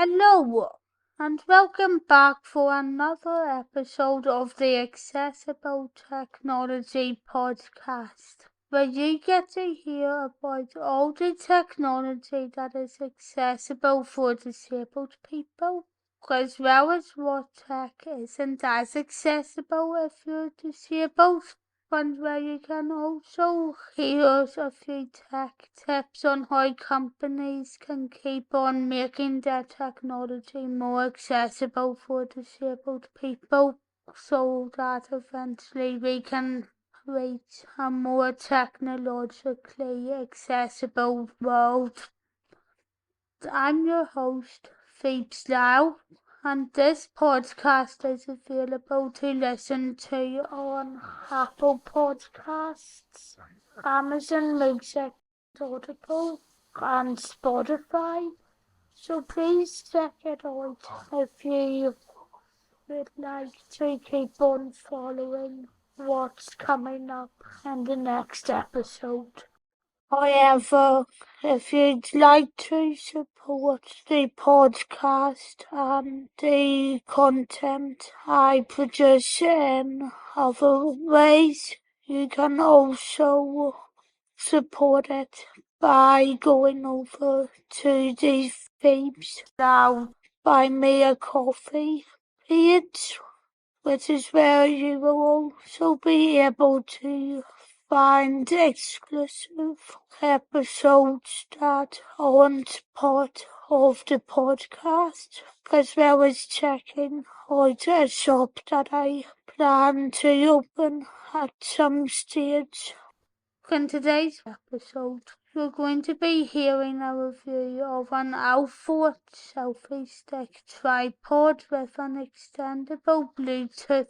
Hello, and welcome back for another episode of the Accessible Technology Podcast, where you get to hear about all the technology that is accessible for disabled people, as well as what tech isn't as accessible if you're disabled. And where you can also hear a few tech tips on how companies can keep on making their technology more accessible for disabled people so that eventually we can reach a more technologically accessible world. I'm your host, Phoebes Lau, and this podcast is available to listen to on Apple Podcasts, Amazon Music, Audible, and Spotify. So please check it out if you would like to keep on following what's coming up in the next episode. However, if you'd like to support the podcast and the content I produce in other ways, you can also support it by going over to the Phoebes Now Buy Me a Coffee page, which is where you will also be able to find exclusive episodes that aren't part of the podcast, as well as checking out a shop that I plan to open at some stage. In today's episode, you're going to be hearing a review of an Alfort Selfie Stick Tripod with an extendable Bluetooth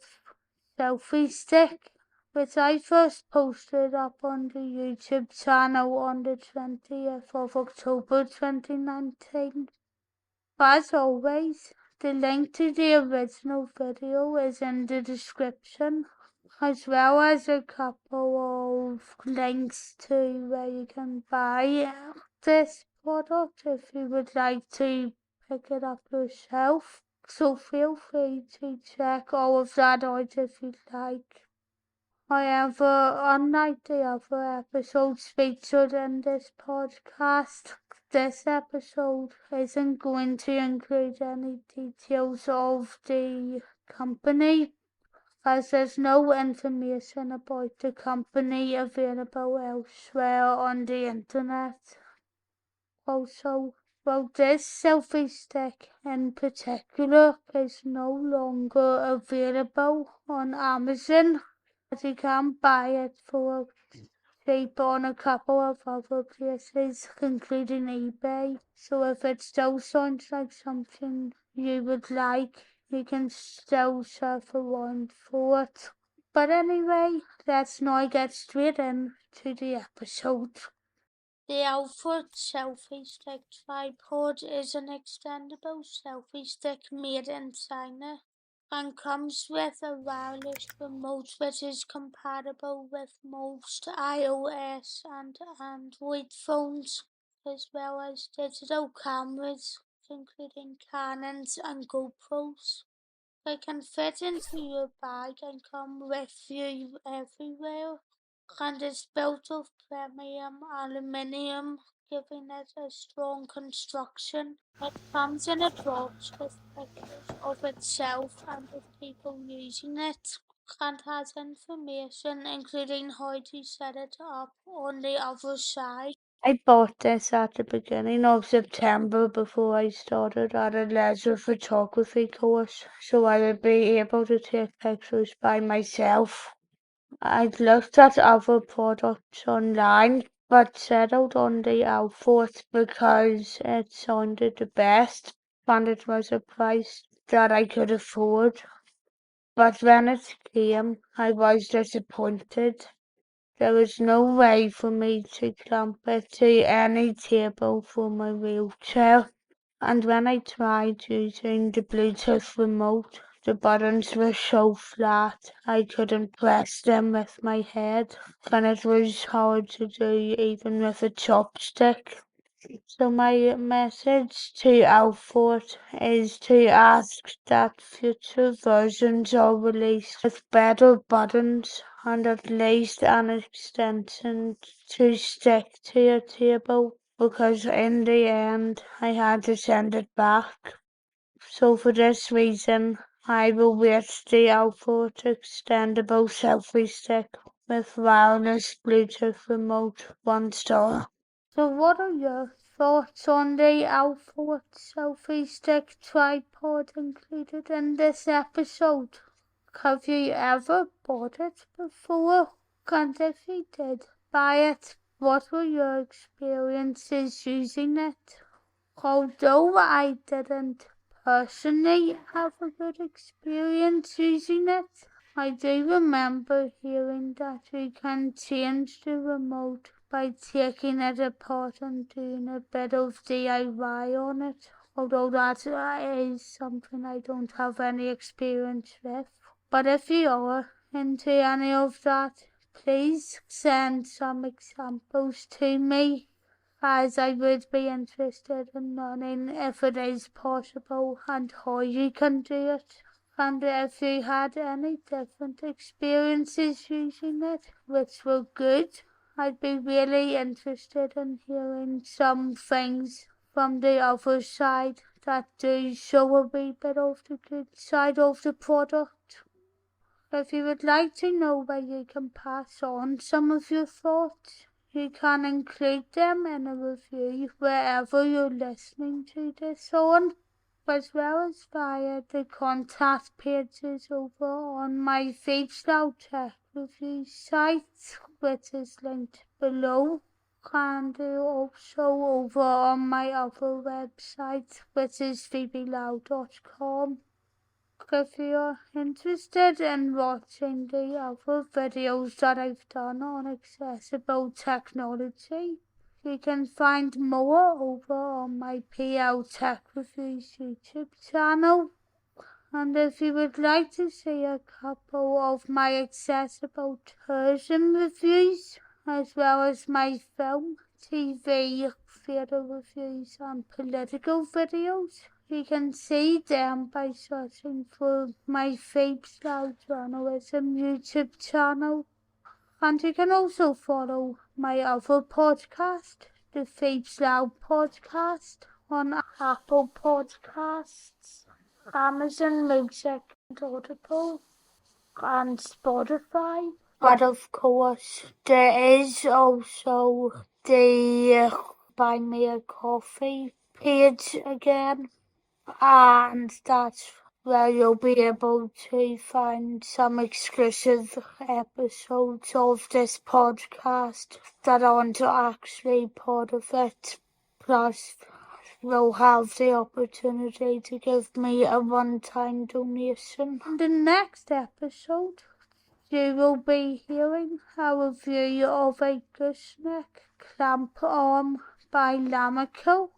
selfie stick, which I first posted up on the YouTube channel on the 20th of October 2019. As always, the link to the original video is in the description, as well as a couple of links to where you can buy this product if you would like to pick it up yourself. So feel free to check all of that out if you'd like. However, unlike the other episodes featured in this podcast, this episode isn't going to include any details of the company, as there's no information about the company available elsewhere on the internet. Also, well, this selfie stick in particular is no longer available on Amazon, but you can buy it for cheap on a couple of other places, including eBay. So if it still sounds like something you would like, you can still surf around for it. But anyway, let's now get straight into the episode. The Alfort Selfie Stick Tripod is an extendable selfie stick made in China and comes with a wireless remote which is compatible with most iOS and Android phones, as well as digital cameras including Cannons and GoPros. They can fit into your bag and come with you everywhere, and is built of premium aluminium, giving it a strong construction. It comes in a box with pictures of itself and of people using it, and has information including how to set it up on the other side. I bought this at the beginning of September before I started at a leisure photography course, so I would be able to take pictures by myself. I'd looked at other products online, but settled on the Alfort because it sounded the best and it was a price that I could afford. But when it came, I was disappointed. There was no way for me to clamp it to any table for my wheelchair, and when I tried using the Bluetooth remote, the buttons were so flat I couldn't press them with my head, and it was hard to do even with a chopstick. So my message to Alfort is to ask that future versions are released with better buttons and at least an extension to stick to your table, because in the end I had to send it back. So for this reason, I will rate the Alfort Extendable Selfie Stick with wireless Bluetooth remote 1 star. So what are your thoughts on the Alfort Selfie Stick Tripod included in this episode? Have you ever bought it before? And if you did buy it, what were your experiences using it? Although I didn't personally have a good experience using it, I do remember hearing that we can change the remote by taking it apart and doing a bit of DIY on it, although that is something I don't have any experience with. But if you are into any of that, please send some examples to me, as I would be interested in learning if it is possible and how you can do it. And if you had any different experiences using it, which were good, I'd be really interested in hearing some things from the other side that do show a wee bit of the good side of the product. If you would like to know where you can pass on some of your thoughts, you can include them in a review wherever you're listening to this on, as well as via the contact pages over on my Feedstyle Tech Review site, which is linked below, and also over on my other website, which is phoebelau.com. If you're interested in watching the other videos that I've done on accessible technology, you can find more over on my PL Tech Reviews YouTube channel. And if you would like to see a couple of my accessible tourism reviews, as well as my film, TV, theatre reviews and political videos, you can see them by searching for my Feedstyle Journalism YouTube channel. And you can also follow my other podcast, the Feedstyle Podcast, on Apple Podcasts, Amazon Music and Audible, and Spotify. But of course, there is also the Buy Me a Coffee page again, and that's where you'll be able to find some exclusive episodes of this podcast that aren't actually part of it. Plus, you'll have the opportunity to give me a one-time donation. In the next episode, you will be hearing a review of a gooseneck clamp arm by Lamico,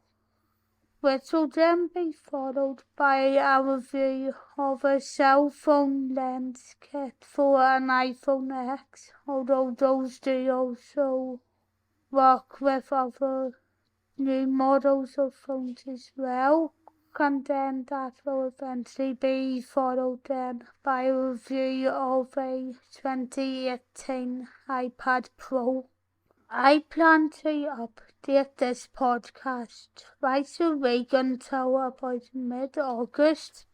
which will then be followed by a review of a cell phone lens kit for an iPhone X, although those do also work with other new models of phones as well. And then that will eventually be followed then by a review of a 2018 iPad Pro. I plan to update this podcast twice a week until about mid-August,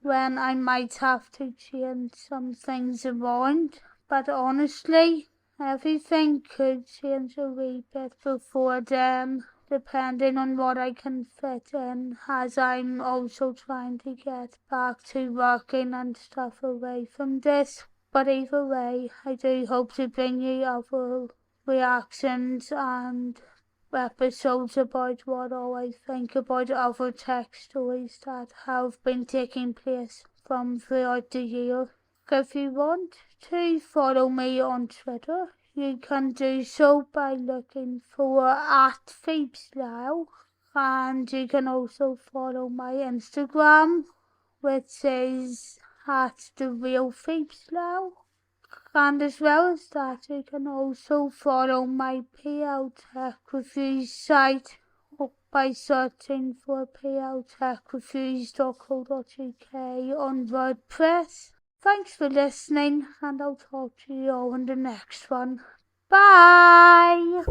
when I might have to change some things around. But honestly, everything could change a wee bit before then, depending on what I can fit in, as I'm also trying to get back to working and stuff away from this. But either way, I do hope to bring you other reactions and episodes about what all I think about other tech stories that have been taking place from throughout the year. If you want to follow me on Twitter, you can do so by looking for @Phoebeslau, and you can also follow my Instagram, which is @TheRealPhoebeslau. And as well as that, you can also follow my PL Tech Reviews site by searching for pltechreviews.co.uk on WordPress. Thanks for listening, and I'll talk to you all in the next one. Bye!